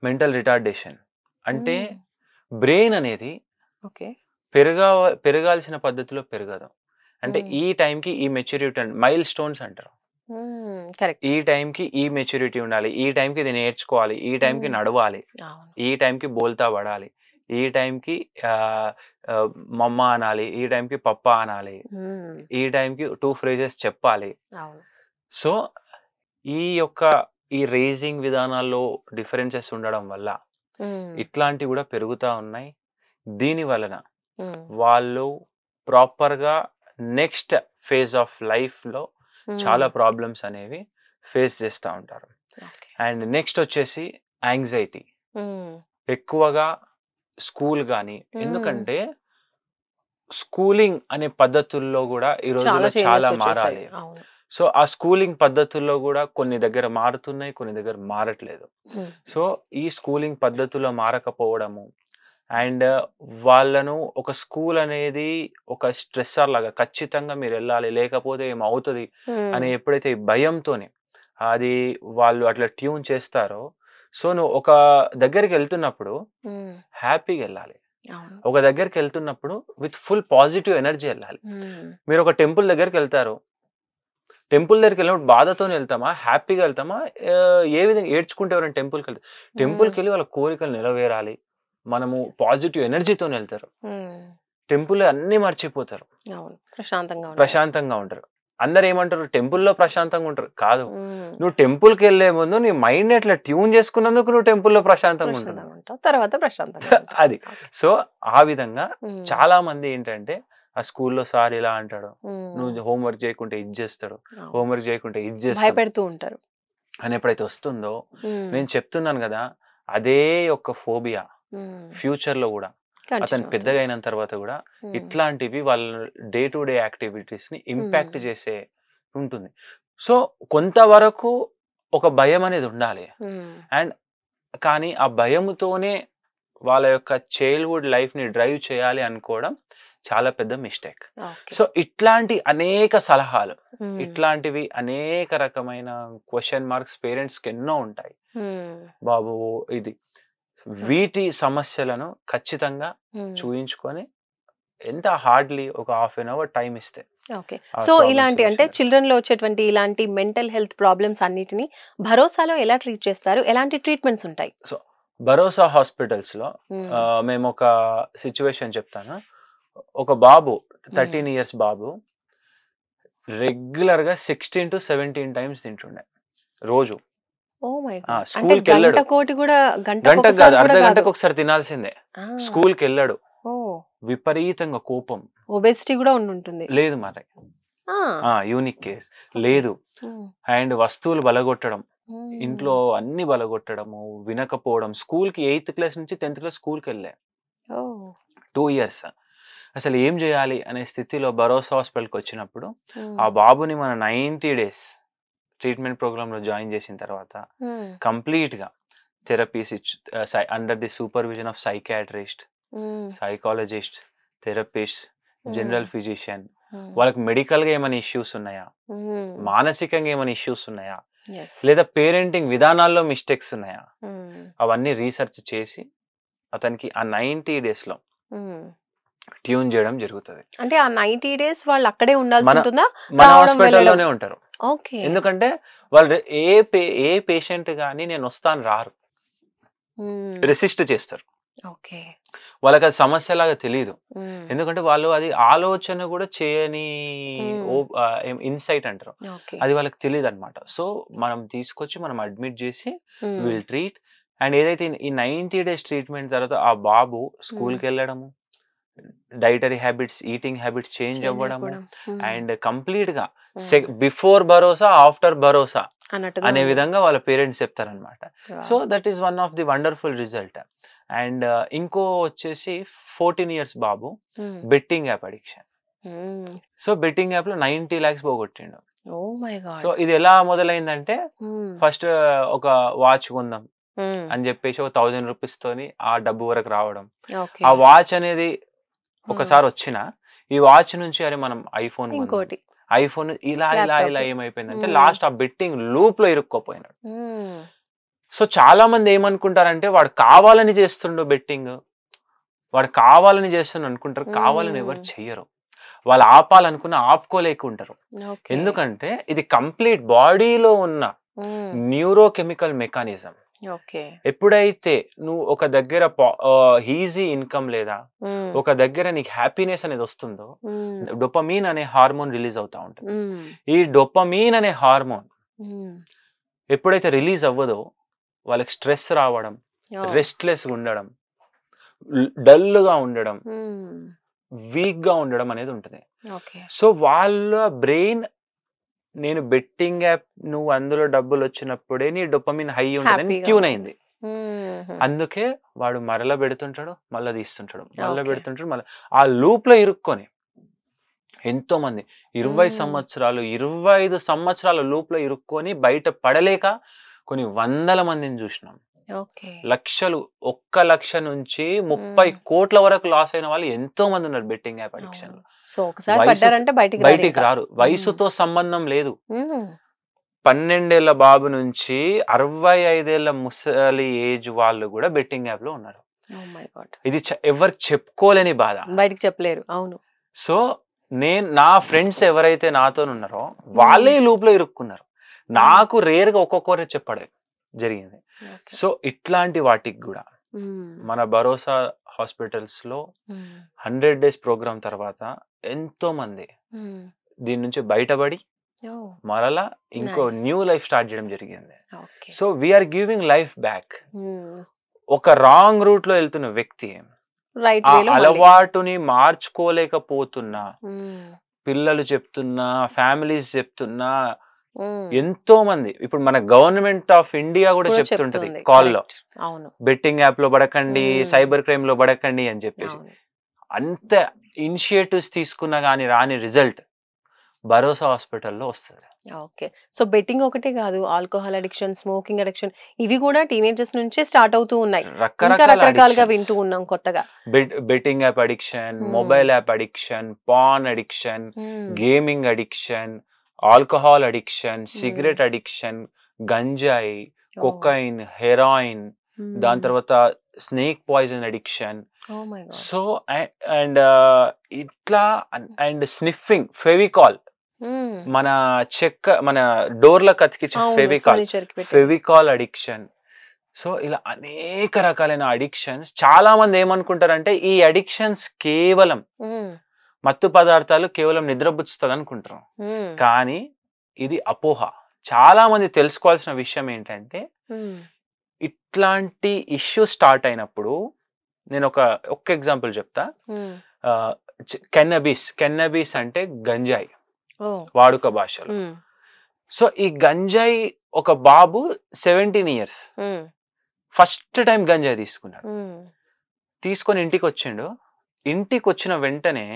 మెంటల్ రిటార్డేషన్. అంటే బ్రెయిన్ అనేది పెరగాల్సిన పద్ధతిలో పెరగదు. అంటే ఈ టైంకి ఈ మెచ్యూరిటీ, మైల్ స్టోన్స్ అంటారు. ఈ టైంకి ఈ మెచ్యూరిటీ ఉండాలి, ఈ టైంకి ఇది నేర్చుకోవాలి, ఈ టైంకి నడవాలి, ఈ టైంకి బోల్తా పడాలి, ఈ టైంకి మమ్మ అనాలి, ఈ టైంకి పప్ప అనాలి, ఈ టైంకి 2 phrases చెప్పాలి. సో ఈ రేజింగ్ విధానాల్లో డిఫరెన్సెస్ ఉండడం వల్ల ఇట్లాంటివి కూడా పెరుగుతూ ఉన్నాయి. దీని వలన వాళ్ళు ప్రాపర్గా నెక్స్ట్ ఫేజ్ ఆఫ్ లైఫ్లో చాలా ప్రాబ్లమ్స్ అనేవి ఫేస్ చేస్తూ ఉంటారు. అండ్ నెక్స్ట్ వచ్చేసి యాంగ్జైటీ. ఎక్కువగా స్కూల్ కానీ, ఎందుకంటే స్కూలింగ్ అనే పద్ధతుల్లో కూడా ఈ రోజుల్లో చాలా మారాలి. సో ఆ స్కూలింగ్ పద్ధతుల్లో కూడా కొన్ని దగ్గర మారుతున్నాయి, కొన్ని దగ్గర మారట్లేదు. సో ఈ స్కూలింగ్ పద్ధతుల్లో మారకపోవడము, అండ్ వాళ్ళను ఒక స్కూల్ అనేది ఒక స్ట్రెస్సర్ లాగా, ఖచ్చితంగా మీరు వెళ్ళాలి లేకపోతే ఏమవుతుంది అని ఎప్పుడైతే ఈ భయంతోనే అది వాళ్ళు అట్లా ట్యూన్ చేస్తారో, సో నువ్వు ఒక దగ్గరికి వెళ్తున్నప్పుడు హ్యాపీగా వెళ్ళాలి, ఒక దగ్గరికి వెళ్తున్నప్పుడు విత్ ఫుల్ పాజిటివ్ ఎనర్జీ వెళ్ళాలి. మీరు ఒక టెంపుల్ దగ్గరికి వెళ్తారు, టెంపుల్ దగ్గరికి వెళ్ళినప్పుడు బాధతో వెళ్తామా, హ్యాపీగా వెళ్తామా, ఏ విధంగా ఏడ్చుకుంటే ఎవరైనా టెంపుల్కి వెళ్తారు? టెంపుల్కి వెళ్ళి వాళ్ళ కోరికలు నెరవేరాలి, మనము పాజిటివ్ ఎనర్జీతో వెళ్తారు. టెంపుల్ అన్ని మర్చిపోతారు, ప్రశాంతంగా ఉంటారు. అందరు ఏమంటారు, టెంపుల్లో ప్రశాంతంగా ఉంటారు. కాదు, నువ్వు టెంపుల్కి వెళ్లే ముందు నీ మైండ్ ఎట్లా ట్యూన్ చేసుకున్నందుకు నువ్వు టెంపుల్లో ప్రశాంతంగా ఉంటావు, తర్వాత ప్రశాంతంగా అది. సో ఆ విధంగా చాలా మంది ఏంటంటే, ఆ స్కూల్లో సార్ ఇలా అంటాడు, నువ్వు హోంవర్క్ చేయకుంటే ఇది చేస్తాడు, హోంవర్క్ చేయకుంటే ఇది చేస్తాడు, భయపెడుతూ ఉంటారు అని ఎప్పుడైతే వస్తుందో, నేను చెప్తున్నాను కదా, అదే ఒక ఫోబియా ఫ్యూచర్ లో కూడా అతను పెద్దగా అయిన తర్వాత కూడా ఇట్లాంటివి వాళ్ళ డే టు డే యాక్టివిటీస్ ని ఇంపాక్ట్ చేసే ఉంటుంది. సో కొంతవరకు ఒక భయం అనేది ఉండాలి, అండ్ కానీ ఆ భయముతోనే వాళ్ళ యొక్క చైల్డ్హుడ్ లైఫ్ ని డ్రైవ్ చేయాలి అనుకోవడం చాలా పెద్ద మిస్టేక్. సో ఇట్లాంటి అనేక సలహాలు, ఇట్లాంటివి అనేక రకమైన క్వశ్చన్ మార్క్స్ పేరెంట్స్ కి ఎన్నో ఉంటాయి. బాబు ఇది వీటి సమస్యలను ఖచ్చితంగా చూయించుకొని ఎంత హార్డ్లీ ఒక 1/2 hour టైం ఇస్తే. ఓకే, సో ఇలాంటి అంటే చిల్డ్రన్ లో వచ్చేటువంటి ఇలాంటి మెంటల్ హెల్త్ ప్రాబ్లమ్స్ అన్నిటిని భరోసాలో ఎలా ట్రీట్ చేస్తారు, ఎలాంటి ట్రీట్మెంట్స్ ఉంటాయి? సో భరోసా హాస్పిటల్స్ లో మేము ఒక సిచ్యువేషన్ చెప్తాను. ఒక బాబు 13 years బాబు రెగ్యులర్ గా 16 to 17 times తింటుండే రోజు. స్కూల్కి వెళ్ళాడు, గంట కాదు, అర్ధ గంటకు ఒకసారి తినాల్సిందే. స్కూల్కి వెళ్ళాడు, విపరీతంగా కోపం, ఒబెసిటీ కూడా ఉంటుంది లేదు, మరి యూనిక్ కేస్ లేదు. అండ్ వస్తువులు బలగొట్టడం, ఇంట్లో అన్ని బలగొట్టడము, వినకపోవడం. స్కూల్‌కి 8థ్ క్లాస్ నుంచి 10థ్ క్లాస్ స్కూల్‌కి వెళ్ళా. 2 ఇయర్స్. అసలు ఏం చేయాలి అనే స్థితిలో భరోసా హాస్పిటల్‌కి వచ్చినప్పుడు ఆ బాబుని మన 90 డేస్ ట్రీట్మెంట్ ప్రోగ్రామ్‌లో జాయిన్ చేసిన తర్వాత కంప్లీట్‌గా therapies under the supervision of psychiatrist, psychologist, therapist, general physician. వాళ్ళకి మెడికల్‌గా ఏమైనా ఇష్యూస్ ఉన్నాయా, మానసికంగా ఏమైనా ఇష్యూస్ ఉన్నాయా, లేదా పేరెంటింగ్ విధానాల్లో మిస్టేక్స్ ఉన్నాయా, అవన్నీ రీసెర్చ్ చేసి అతనికి ఆ 90 డేస్‌లో ట్యూన్ చేయడం జరుగుతుంది. అంటే ఆ 90 డేస్ వాళ్ళు అక్కడే ఉండాల్సి మన ఉంటుందా? మన రావడం, హాస్పిటల్‌లోనే వెళ్ళడం? ఉంటారు. ఓకే. ఎందుకంటే వాళ్ళు ఏ పేషెంట్ గాని నేను వస్తాను రారు. రెసిస్ట్ చేస్తారు. ఓకే. వాళ్ళకి అది సమస్యలాగా తెలీదు. ఎందుకంటే వాళ్ళు అది ఆలోచన కూడా చేయని ఇన్సైట్ అంటారు. ఓకే. అది వాళ్ళకి తెలీదన్నమాట. సో మనం తీసుకొచ్చి మనం అడ్మిట్ చేసి విల్ ట్రీట్. అండ్ ఏదైతే ఈ 90 డేస్ ట్రీట్మెంట్ తర్వాత ఆ బాబు స్కూల్‌కి వెళ్ళడము, dietary habits, eating habits change అవ్వడము, అండ్ కంప్లీట్‌గా బిఫోర్ భరోసా, ఆఫ్టర్ భరోసా అనే విధంగా వాళ్ళ పేరెంట్స్ చెప్తారనమాట. So that is one of the wonderful result. And ఇంకో వచ్చేసి 14 ఇయర్స్ బాబు betting app addiction. So betting app లో 90 lakhs పోగొట్టిండు. సో ఇది ఎలా మొదలైందంటే ఫస్ట్ ఒక వాచ్ కొందాం అని చెప్పేసి ఒక 1000 రూపీస్ తోని ఆ డబ్బు వరకు రావడం. ఆ వాచ్ అనేది ఒకసారి వచ్చిన ఈ వాచ్ నుంచి అరే మనం ఐఫోన్ ఇలా ఇలా ఇలా ఏమైపోయిందంటే లాస్ట్ ఆ బెట్టింగ్ లూప్ లో ఇరుక్కోపోయినాడు. సో చాలా మంది ఏమనుకుంటారంటే వాడు కావాలని చేస్తుండో బెట్టింగ్, వాడు కావాలని చేస్తుండ అనుకుంటారు. కావాలని ఎవరు చెయ్యరు. వాళ్ళు ఆపాలనుకున్న ఆపుకోలేకుంటారు. ఎందుకంటే ఇది కంప్లీట్ బాడీలో ఉన్న న్యూరోకెమికల్ మెకానిజం. ఎప్పుడైతే నువ్వు ఒక దగ్గర ఈజీ ఇన్కమ్ లేదా ఒక దగ్గర నీకు హ్యాపీనెస్ అనేది వస్తుందో డోపమీన్ అనే హార్మోన్ రిలీజ్ అవుతా ఉంటుంది. ఈ డోపమీన్ అనే హార్మోన్ ఎప్పుడైతే రిలీజ్ అవ్వదో వాళ్ళకి స్ట్రెస్ రావడం, రెస్ట్లెస్ ఉండడం, డల్ గా ఉండడం, వీక్ గా ఉండడం అనేది ఉంటుంది. సో వాళ్ళ బ్రెయిన్ నేను బెట్టింగ్ యాప్ నువ్వు అందులో డబ్బులు వచ్చినప్పుడే నీ డోపమిన్ హై ఉంటుందని ట్యూన్ అయింది. అందుకే వాడు మరల పెడుతుంటాడు, మళ్ళీ తీస్తుంటాడు, మళ్ళీ పెడుతుంటాడు, మళ్ళీ ఆ లూప్ లో ఇరుక్కొని ఎంతో మంది 20 సంవత్సరాలు 25 సంవత్సరాల లూప్ లో ఇరుక్కొని బయట పడలేక కొన్ని వందల మందిని చూసినాం. లక్షలు 1 లక్ష నుంచి 30 కోట్ల వరకు లాస్ అయిన వాళ్ళు ఎంతో మంది ఉన్నారు బెట్టింగ్ యాప్ అడిక్షన్ లో. బయటికి రారు. వయసుతో సంబంధం లేదు. 12 ఏళ్ల బాబు నుంచి 65 ఏళ్ల ముసలి ఏజ్ వాళ్ళు కూడా బెట్టింగ్ యాప్ లో ఉన్నారు. ఇది ఎవరికి చెప్పుకోలేని బాధ, బయటికి చెప్పలేరు. అవును. సో నా ఫ్రెండ్స్ ఎవరైతే నాతో ఉన్నారో వాళ్ళే లూప్ లో ఇరుక్కున్నారు. నాకు రేర్ గా ఒక్కొక్కరు చెప్పడం జరిగింది. సో ఇట్లాంటి వాటికి కూడా మన భరోసా హాస్పిటల్స్ లో 100 డేస్ ప్రోగ్రామ్ తర్వాత ఎంతో మంది దీని నుంచి బయటపడి మరలా ఇంకో న్యూ లైఫ్ స్టార్ట్ చేయడం జరిగింది. So we're giving life back. ఒక రాంగ్ రూట్ లో వెళ్తున్న వ్యక్తి ఆ అలవాటుని మార్చుకోలేకపోతున్నా, పిల్లలు చెప్తున్నా, ఫ్యామిలీస్ చెప్తున్నా, ఎంతో మంది ఇప్పుడు మన గవర్నమెంట్ ఆఫ్ ఇండియా కూడా చెప్తుంటది కాల్లో బెట్టింగ్ యాప్ లో పడకండి, సైబర్ క్రైమ్ లో పడకండి అని చెప్పేసి. అంత ఇనిషియేటివ్స్ తీసుకున్నా కానీ రాని రిజల్ట్ భరోసా హాస్పిటల్లో వస్తుంది. ఓకే. సో బెట్టింగ్ ఒకటే కాదు, ఆల్కహాల్ అడిక్షన్, స్మోకింగ్ అడిక్షన్ ఇవి కూడా టీనేజర్స్ నుంచే స్టార్ట్ అవుతూ ఉన్నాయి. రకరకాలుగా వింటూ ఉన్నాం కొత్తగా. Betting app addiction, mobile app addiction, pan addiction, gaming addiction, alcohol addiction, cigarette addiction, గంజాయి, కొకైన్, హెరాయిన్, దాని తర్వాత snake poison addiction. So and ఇట్లా అండ్ స్నిఫింగ్, ఫెవికాల్, మన మన డోర్లకు అతికించే ఫెవికాల్ అడిక్షన్. సో ఇలా అనేక రకాలైన అడిక్షన్స్. చాలా మంది ఏమనుకుంటారంటే ఈ అడిక్షన్స్ కేవలం మత్తు పదార్థాలు కేవలం నిద్రపుచ్చుతుంది అనుకుంటారు, కానీ ఇది అపోహ. చాలా మంది తెలుసుకోవాల్సిన విషయం ఏంటంటే ఇట్లాంటి ఇష్యూ స్టార్ట్ అయినప్పుడు నేను ఒక్క ఎగ్జాంపుల్ చెప్తా. కెన్నబీస్ అంటే గంజాయి వాడుక భాషలో. సో ఈ గంజాయి ఒక బాబు 17 years ఫస్ట్ టైం గంజాయి తీసుకున్నాడు. తీసుకొని ఇంటికి వచ్చిండు. ఇంటికి వచ్చిన వెంటనే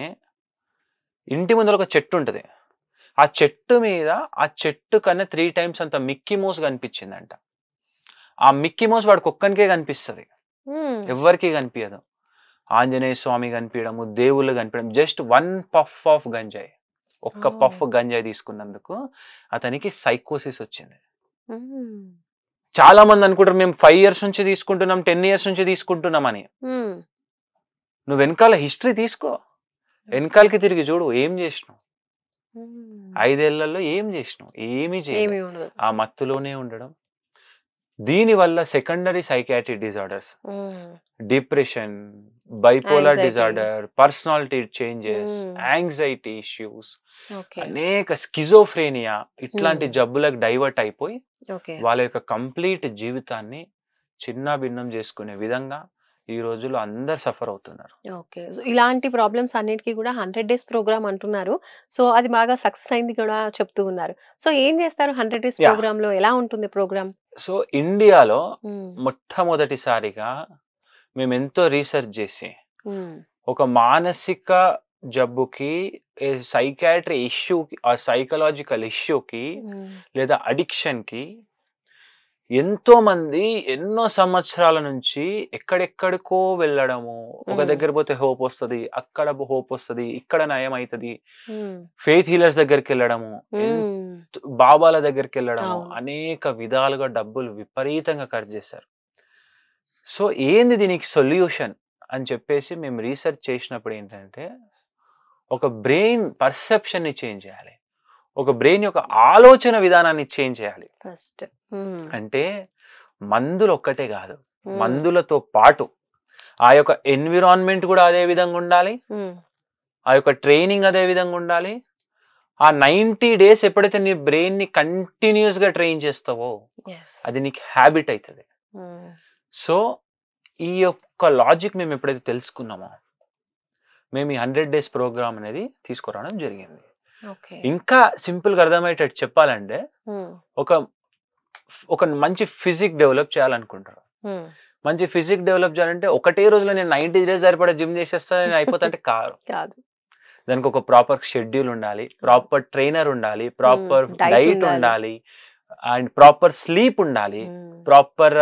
ఇంటి ముందర ఒక చెట్టు ఉంటుంది. ఆ చెట్టు మీద ఆ చెట్టు కన్నా 3 times అంత మిక్కీ మౌస్ కనిపించిందంట. ఆ మిక్కీ మౌస్ వాడికి ఒక్కనికే కనిపిస్తుంది, ఎవరికి కనిపించదు. ఆంజనేయ స్వామి కనిపించడము, దేవుళ్ళు కనిపించడం, జస్ట్ 1 puff ఆఫ్ గంజాయి, ఒక్క పఫ్ గంజాయి తీసుకున్నందుకు అతనికి సైకోసిస్ వచ్చింది. చాలా మంది అనుకుంటారు మేము 5 years నుంచి తీసుకుంటున్నాం, 10 years నుంచి తీసుకుంటున్నామని. నువ్వు వెనకాల హిస్టరీ తీసుకో, వెనకాలకి తిరిగి చూడు, ఏం చేసినావు 5 ఏళ్లలో, ఏం చేసినావు, ఏమీ చేయలేదు. ఆ మత్తులోనే ఉండడం. దీనివల్ల secondary psychiatry disorders, depression, bipolar disorder, personality changes, anxiety issues, అనేక స్కిజోఫ్రేనియా ఇట్లాంటి జబ్బులకు డైవర్ట్ అయిపోయి వాళ్ళ యొక్క కంప్లీట్ జీవితాన్ని చిన్న భిన్నం చేసుకునే విధంగా ఈ రోజుల్లో అందరు సఫర్ అవుతున్నారు. ఓకే. సో ఇలాంటి ప్రాబ్లమ్స్ అన్నిటికీ కూడా 100 days ప్రోగ్రామ్ అంటున్నారు. సో అది బాగా సక్సెస్ అయింది కూడా చెప్తూ ఉన్నారు. సో ఏం చేస్తారు 100 days ప్రోగ్రామ్ లో, ఎలా ఉంటుంది ప్రోగ్రామ్? సో ఇండియాలో మొట్టమొదటిసారిగా మేము ఎంతో రీసెర్చ్ చేసి ఒక మానసిక జబ్బుకి, సైకాట్రీ ఇష్యూకి, ఆ సైకలాజికల్ ఇష్యూకి లేదా అడిక్షన్ కి ఎంతో మంది ఎన్నో సంవత్సరాల నుంచి ఎక్కడెక్కడికో వెళ్ళడము, ఒక దగ్గర పోతే హోప్ వస్తుంది, అక్కడ హోప్ వస్తుంది, ఇక్కడ నయం అవుతుంది, ఫెయిత్ హీలర్స్ దగ్గరికి వెళ్ళడము, బాబాల దగ్గరికి వెళ్ళడము, అనేక విధాలుగా డబ్బులు విపరీతంగా ఖర్చు చేశారు. సో ఏంది దీనికి సొల్యూషన్ అని చెప్పేసి మేము రీసెర్చ్ చేసినప్పుడు ఏంటంటే, ఒక బ్రెయిన్ పర్సెప్షన్ ని చేంజ్ చేయాలి, ఒక బ్రెయిన్ యొక్క ఆలోచన విధానాన్ని చేంజ్ చేయాలి. ఫస్ట్ అంటే మందులు ఒక్కటే కాదు, మందులతో పాటు ఆ యొక్క ఎన్విరాన్మెంట్ కూడా అదే విధంగా ఉండాలి, ఆ యొక్క ట్రైనింగ్ అదే విధంగా ఉండాలి. ఆ 90 days ఎప్పుడైతే నీ బ్రెయిన్ ని కంటిన్యూస్ గా ట్రైన్ చేస్తావో అది నీకు హ్యాబిట్ అవుతుంది. సో ఈ యొక్క లాజిక్ మేము ఎప్పుడైతే తెలుసుకున్నామో మేము ఈ 100 days ప్రోగ్రామ్ అనేది తీసుకురావడం జరిగింది. ఇంకా సింపుల్ గా అర్థమయ్యేటట్టు చెప్పాలంటే, ఒక మంచి ఫిజిక్ డెవలప్ చేయాలనుకుంటారు. మంచి ఫిజిక్ డెవలప్ చేయాలంటే ఒకటే రోజులో నేను 90 days సరిపడా జిమ్ చేసేస్తాను, నేను అయిపోతుంటే కాదు. దానికి ఒక ప్రాపర్ షెడ్యూల్ ఉండాలి, ప్రాపర్ ట్రైనర్ ఉండాలి, ప్రాపర్ డైట్ ఉండాలి, అండ్ ప్రాపర్ స్లీప్ ఉండాలి, ప్రాపర్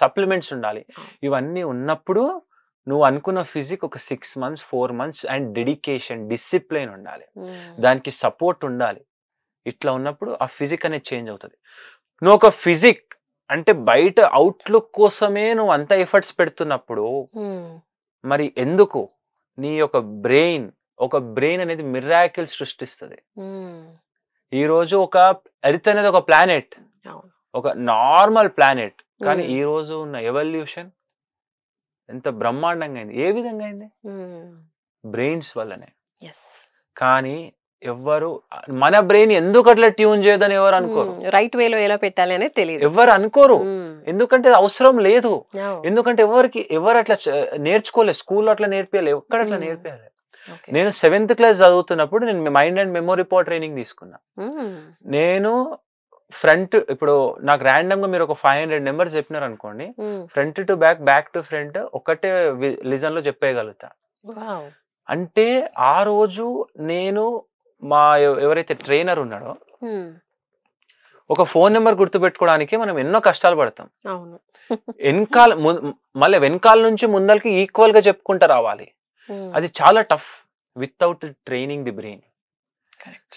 సప్లిమెంట్స్ ఉండాలి. ఇవన్నీ ఉన్నప్పుడు నువ్వు అనుకున్న ఫిజిక్ ఒక 6 months 4 months and dedication, discipline ఉండాలి, దానికి సపోర్ట్ ఉండాలి. ఇట్లా ఉన్నప్పుడు ఆ ఫిజిక్ అనేది చేంజ్ అవుతుంది. నువ్వు ఒక ఫిజిక్ అంటే బయట అవుట్లుక్ కోసమే నువ్వు అంత ఎఫర్ట్స్ పెడుతున్నప్పుడు మరి ఎందుకు నీ యొక్క బ్రెయిన్ అనేది మిరాకిల్ సృష్టిస్తుంది. ఈ రోజు ఒక ఎర్త్ అనేది ఒక ప్లానెట్, ఒక నార్మల్ ప్లానెట్, కానీ ఈ రోజు ఉన్న ఎవల్యూషన్ ఎంత బ్రహ్మాండంగా అయింది. ఏ విధంగా అయింది? బ్రెయిన్స్ వల్లనే. కానీ ఎవ్వరు మన బ్రెయిన్ ఎందుకు అట్లా ట్యూన్ చేయదని ఎవరు అనుకోరు. రైట్ వేలో ఎలా పెట్టాలి అనేది తెలియదు, ఎవరు అనుకోరు. ఎందుకంటే అవసరం లేదు, ఎందుకంటే ఎవరు అట్లా నేర్చుకోలేదు, స్కూల్లో అట్లా నేర్పియాలి, ఎక్కడ అట్లా నేర్పియాలి. నేను 7th class చదువుతున్నప్పుడు నేను mind and memory power training తీసుకున్నా. నేను ఇప్పుడు నాకు ర్యాండమ్ గా మీరు ఒక 500 numbers చెప్పినారు అనుకోండి, front to back to front ఒకటే లిజన్ లో చెప్పేయగలుగుతా. అంటే ఆ రోజు నేను ఎవరైతే ట్రైనర్ ఉన్నాడో ఒక ఫోన్ నెంబర్ గుర్తుపెట్టుకోవడానికి మనం ఎన్నో కష్టాలు పడతాం. మళ్ళీ వెనకాల నుంచి ముందలకి ఈక్వల్ గా చెప్పుకుంటూ రావాలి. అది చాలా tough without training the brain.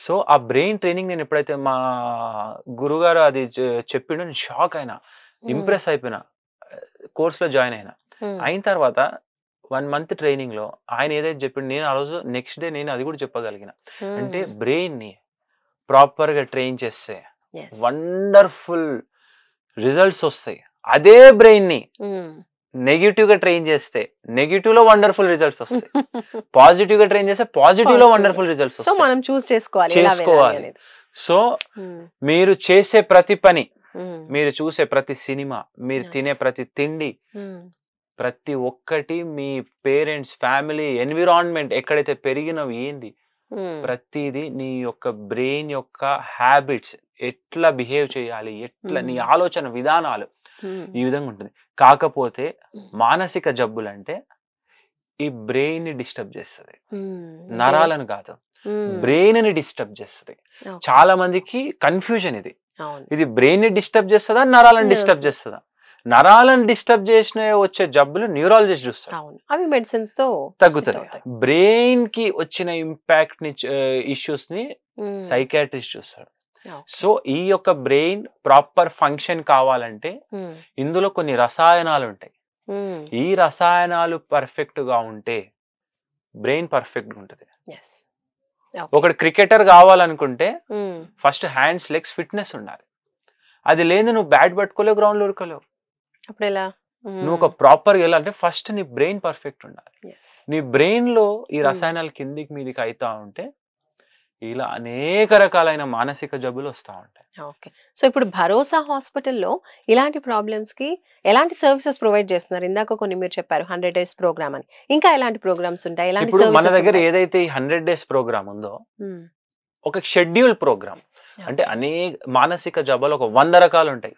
So ఆ బ్రెయిన్ ట్రైనింగ్ నేను ఎప్పుడైతే మా గురుగారు అది చెప్పిండో నేను షాక్ అయినా, ఇంప్రెస్ అయిపోయినా, కోర్సులో జాయిన్ అయిన తర్వాత 1 month ట్రైనింగ్ లో ఆయన ఏదైతే చెప్పిండు, నేను ఆ రోజు నెక్స్ట్ డే నేను అది కూడా చెప్పగలిగిన. అంటే బ్రెయిన్ ని ప్రాపర్ గా ట్రైన్ చేస్తే వండర్ఫుల్ రిజల్ట్స్ వస్తాయి. అదే బ్రెయిన్ ని నెగిటివ్ గా ట్రైన్ చేస్తే నెగిటివ్ లో వండర్ఫుల్ రిజల్ట్స్ వస్తాయి, పాజిటివ్ గా ట్రైన్ చేస్తే పాజిటివ్ లో వండర్ఫుల్ రిజల్ట్స్ వస్తాయి. మనం చూస్ చేసుకోవాలి. సో మీరు చేసే ప్రతి పని, మీరు చూసే ప్రతి సినిమా, మీరు తినే ప్రతి తిండి, ప్రతి ఒక్కటి మీ పేరెంట్స్, ఫ్యామిలీ, ఎన్విరాన్మెంట్ ఎక్కడైతే పెరిగినవి ఏంది ప్రతిదీ నీ యొక్క బ్రెయిన్ యొక్క హ్యాబిట్స్ ఎట్లా బిహేవ్ చేయాలి, ఎట్లా నీ ఆలోచన విధానాలు ఈ విధంగా ఉంటుంది. కాకపోతే మానసిక జబ్బులంటే ఈ బ్రెయిన్ ని డిస్టర్బ్ చేస్తుంది, నరాలను కాదు, బ్రెయిన్ ని డిస్టర్బ్ చేస్తుంది. చాలా మందికి కన్ఫ్యూజన్ ఇది. ఇది బ్రెయిన్ ని డిస్టర్బ్ చేస్తుందా, నరాలను డిస్టర్బ్ చేస్తుందా? నరాలను డిస్టర్బ్ చేసిన వచ్చే జబ్బులు న్యూరాలజిస్ట్ చూస్తారు, అవి మెడిసిన్స్ తో తగ్గుతాయి. బ్రెయిన్ కి వచ్చిన ఇంపాక్ట్ ని ఇష్యూస్ ని సైకాట్రిస్ట్ చూస్తాడు. సో ఈ యొక్క బ్రెయిన్ ప్రాపర్ ఫంక్షన్ కావాలంటే ఇందులో కొన్ని రసాయనాలు ఉంటాయి. ఈ రసాయనాలు పర్ఫెక్ట్ గా ఉంటే బ్రెయిన్ పర్ఫెక్ట్ గా ఉంటుంది. ఒకటి క్రికెటర్ కావాలనుకుంటే ఫస్ట్ హ్యాండ్స్ లెగ్స్ ఫిట్నెస్ ఉండాలి. అది లేదు నువ్వు బ్యాట్ పట్టుకోలేవు, గ్రౌండ్ లో ఉరకలేవు. అప్పుడు ఎలా? నువ్వు ఒక ప్రాపర్ గా అంటే ఫస్ట్ నీ బ్రెయిన్ పర్ఫెక్ట్ ఉండాలి. నీ బ్రెయిన్ లో ఈ రసాయనాలు కిందికి మీదికి అవుతా ఉంటే ఇలా అనేక రకాలైన మానసిక జబ్బులు వస్తూ ఉంటాయి. ఓకే. సో ఇప్పుడు భరోసా హాస్పిటల్లో ఇలాంటి ప్రాబ్లమ్స్ కి ఎలాంటి సర్వీసెస్ ప్రొవైడ్ చేస్తున్నారు? ఇందాక కొన్ని మీరు చెప్పారు 100 days ప్రోగ్రామ్ అని. ఇంకా ఎలాంటి ప్రోగ్రామ్స్ ఉంటాయి? ఎలాంటి ఇప్పుడు మన సర్వీసెస్ దగ్గర ఉంటాయి? ఏదైతే ఈ 100 days ప్రోగ్రామ్ ఉందో ఒక షెడ్యూల్ ప్రోగ్రామ్. అంటే అనేక మానసిక జబ్బులు ఒక 100 రకాలు ఉంటాయి.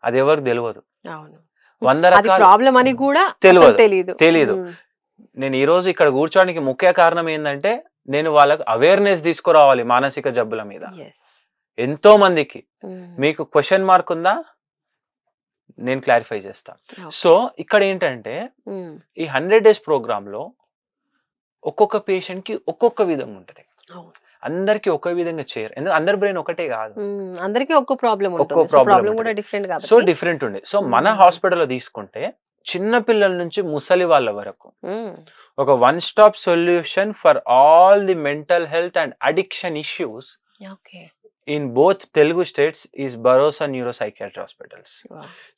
అది ఎవరికి తెలియదు. అవును. 100 అది రకాలు ప్రాబ్లం అని కూడా తెలియదు. నేను ఈ రోజు ఇక్కడ కూర్చోడానికి ముఖ్య కారణం ఏంటంటే నేను వాళ్ళకి అవేర్నెస్ తీసుకురావాలి మానసిక జబ్బుల మీద. ఎంతో మందికి మీకు క్వశ్చన్ మార్క్ ఉందా, నేను క్లారిఫై చేస్తాను. సో ఇక్కడ ఏంటంటే ఈ 100 days ప్రోగ్రామ్ లో ఒక్కొక్క పేషెంట్ కి ఒక్కొక్క విధంగా ఉంటది. అందరికి ఒకే విధంగా చేయరు, ఎందుకంటే అందరి బ్రెయిన్ ఒకటే కాదు, అందరికీ ఒక్కో ప్రాబ్లం ఉంటుంది. సో డిఫరెంట్ ఉండే. సో మన హాస్పిటల్లో తీసుకుంటే చిన్న పిల్లల నుంచి ముసలి వాళ్ళ వరకు ఒక one stop solution for all the mental health and addiction issues in both Telugu states is Bharosa neuro psychiatry hospitals.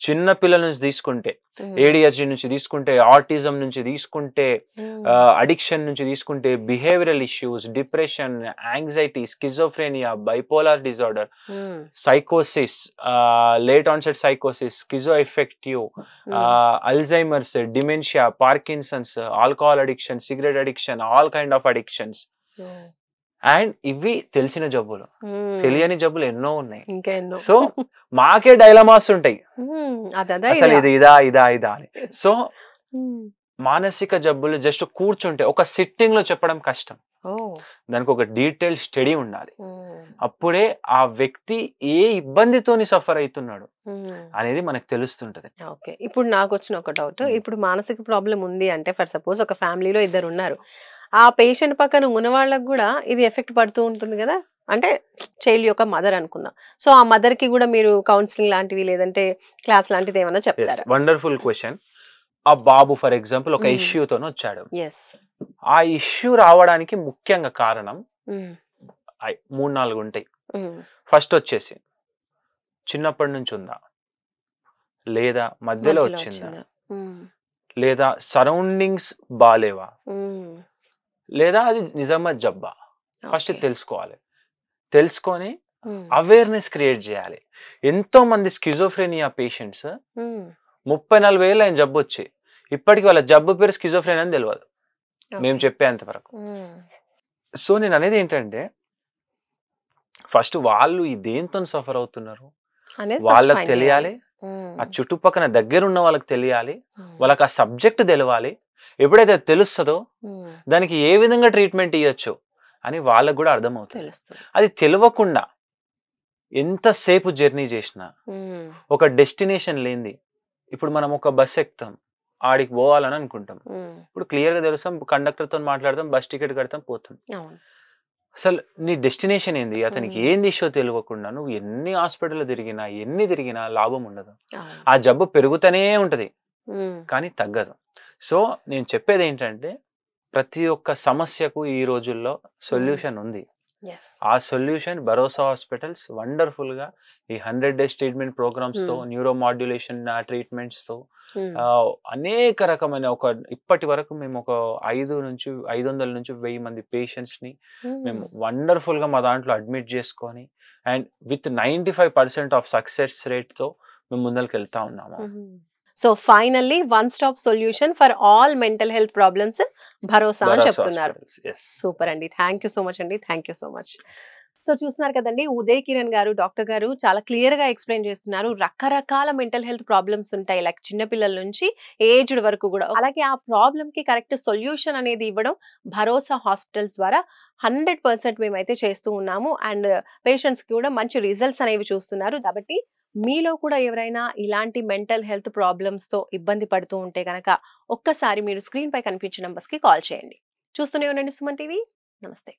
చిన్న పిల్లల నుంచి తీసుకుంటే, ADHD నుంచి తీసుకుంటే, ఆటిజం నుంచి తీసుకుంటే, అడిక్షన్ నుంచి తీసుకుంటే, behavioural issues, depression, anxiety, schizophrenia, bipolar disorder, సైకోసిస్, late onset సైకోసిస్, schizo effective, Alzheimer's, dementia, Parkinson's, alcohol addiction, cigarette addiction, all kind of addictions. And ఇవి తెలిసిన జబ్బులు, తెలియని జబ్బులు ఎన్నో ఉన్నాయి. సో మాకే డైలమాస్ ఉంటాయి, అసలు ఇది ఇదా ఇదా ఇదా అని. సో మానసిక జబ్బులు జస్ట్ కూర్చుంటే ఒక సిట్టింగ్ లో చెప్పడం కష్టం. దానికి ఒక డీటెయిల్ స్టడీ ఉండాలి. అప్పుడే ఆ వ్యక్తి ఏ ఇబ్బందితోని సఫర్ అవుతున్నాడు అనేది మనకు తెలుస్తుంటది. ఓకే. ఇప్పుడు నాకు వచ్చిన ఒక డౌట్, ఇప్పుడు మానసిక ప్రాబ్లం ఉంది అంటే ఫర్ సపోజ్ ఒక ఫ్యామిలీలో ఇద్దరు ఉన్నారు, ఆ పేషెంట్ పక్కన ఉన్న వాళ్ళకి కూడా ఇది ఎఫెక్ట్ పడుతూ ఉంటుంది కదా, అంటే చైల్డ్ యొక్క మదర్ అనుకుందాం. సో ఆ మదర్ కి కూడా మీరు కౌన్సిలింగ్ లాంటివి లేదంటే క్లాస్ లాంటిది ఏమైనా చెప్తారా? Wonderful question. ఆ బాబు ఫర్ ఎగ్జాంపుల్ ఒక ఇష్యూతోనే వచ్చాడు. ఆ ఇష్యూ రావడానికి ముఖ్యంగా కారణం 3-4 ఉంటాయి. ఫస్ట్ వచ్చేసి చిన్నప్పటి నుంచి ఉందా, లేదా మధ్యలో వచ్చిందా, లేదా సరౌండింగ్స్ బాలేవా, లేదా అది నిజంగా జబ్బా. ఫస్ట్ తెలుసుకోవాలి. తెలుసుకొని అవేర్నెస్ క్రియేట్ చేయాలి. ఎంతో మంది స్కిజోఫ్రెనియా పేషెంట్స్ 30-40 ఏళ్ళు ఆయన జబ్బు వచ్చి ఇప్పటికి వాళ్ళ జబ్బు పేరు స్కిజోఫ్రెనియా అని తెలియదు మేము చెప్పేంత వరకు. సో నేను అనేది ఏంటంటే ఫస్ట్ వాళ్ళు ఈ దేంతో సఫర్ అవుతున్నారు వాళ్ళకి తెలియాలి, ఆ చుట్టుపక్కల దగ్గర ఉన్న వాళ్ళకి తెలియాలి, వాళ్ళకి ఆ సబ్జెక్ట్ తెలవాలి. ఎప్పుడైతే తెలుస్తుందో దానికి ఏ విధంగా ట్రీట్మెంట్ ఇవ్వచ్చు అని వాళ్ళకు కూడా అర్థమవుతుంది. అది తెలియకుండా ఎంతసేపు జర్నీ చేసినా ఒక డెస్టినేషన్ లేనిది, ఇప్పుడు మనం ఒక బస్ ఎక్కుతాం, ఆడికి పోవాలని అనుకుంటాం, ఇప్పుడు క్లియర్ గా తెలుస్తాం, కండక్టర్ తో మాట్లాడతాం, బస్ టికెట్ కడతాం, పోతాం. అసలు నీ డెస్టినేషన్ ఏంది, అతనికి ఏంది ఇష్యూ తెలియకుండా నువ్వు ఎన్ని హాస్పిటల్ తిరిగినా లాభం ఉండదు. ఆ జబ్బు పెరుగుతూనే ఉంటది కానీ తగ్గదు. సో నేను చెప్పేది ఏంటంటే ప్రతి ఒక్క సమస్యకు ఈ రోజుల్లో సొల్యూషన్ ఉంది. ఆ సొల్యూషన్ భరోసా హాస్పిటల్స్ వండర్ఫుల్ గా ఈ 100 days ట్రీట్మెంట్ ప్రోగ్రామ్స్ తో, న్యూరో మాడ్యులేషన్ ట్రీట్మెంట్స్ తో అనేక రకమైన ఇప్పటి వరకు మేము ఒక 500 నుంచి 1000 మంది పేషెంట్స్ ని మేము వండర్ఫుల్ గా మా దాంట్లో అడ్మిట్ చేసుకొని and with 95% of success rate తో మేము ముందరికి వెళ్తా ఉన్నాము. So finally one stop solution for all mental health problems భరోసా అని భరోసా చెప్తున్నారు. హాస్పిటల్స్. ఎస్. సూపర్ అండి. థ్యాంక్ యూ సో మచ్ అండి. Thank you so much. So చూస్తున్నారు కదండి, ఉదయ్ కిరణ్ గారు, డాక్టర్ గారు చాలా క్లియర్ గా ఎక్స్ప్లెయిన్ చేస్తున్నారు. రకరకాల మెంటల్ హెల్త్ ప్రాబ్లమ్స్ ఉంటాయి, లైక్ చిన్నపిల్లల నుంచి ఏజ్డ్ వరకు కూడా. అలాగే ఆ ప్రాబ్లమ్ కి కరెక్ట్ సొల్యూషన్ అనేది ఇవ్వడం భరోసా హాస్పిటల్స్ ద్వారా 100% మేమైతే చేస్తూ ఉన్నాము. అండ్ పేషెంట్స్ కి కూడా మంచి రిజల్ట్స్ అనేవి చూస్తున్నారు. కాబట్టి మీలో కూడా ఎవరైనా ఇలాంటి మెంటల్ హెల్త్ ప్రాబ్లమ్స్ తో ఇబ్బంది పడుతూ ఉంటే గనక ఒక్కసారి మీరు స్క్రీన్ పై కనిపించే నంబర్స్ కి కాల్ చేయండి. చూస్తూనే ఉండండి సుమన్ టీవీ. నమస్తే.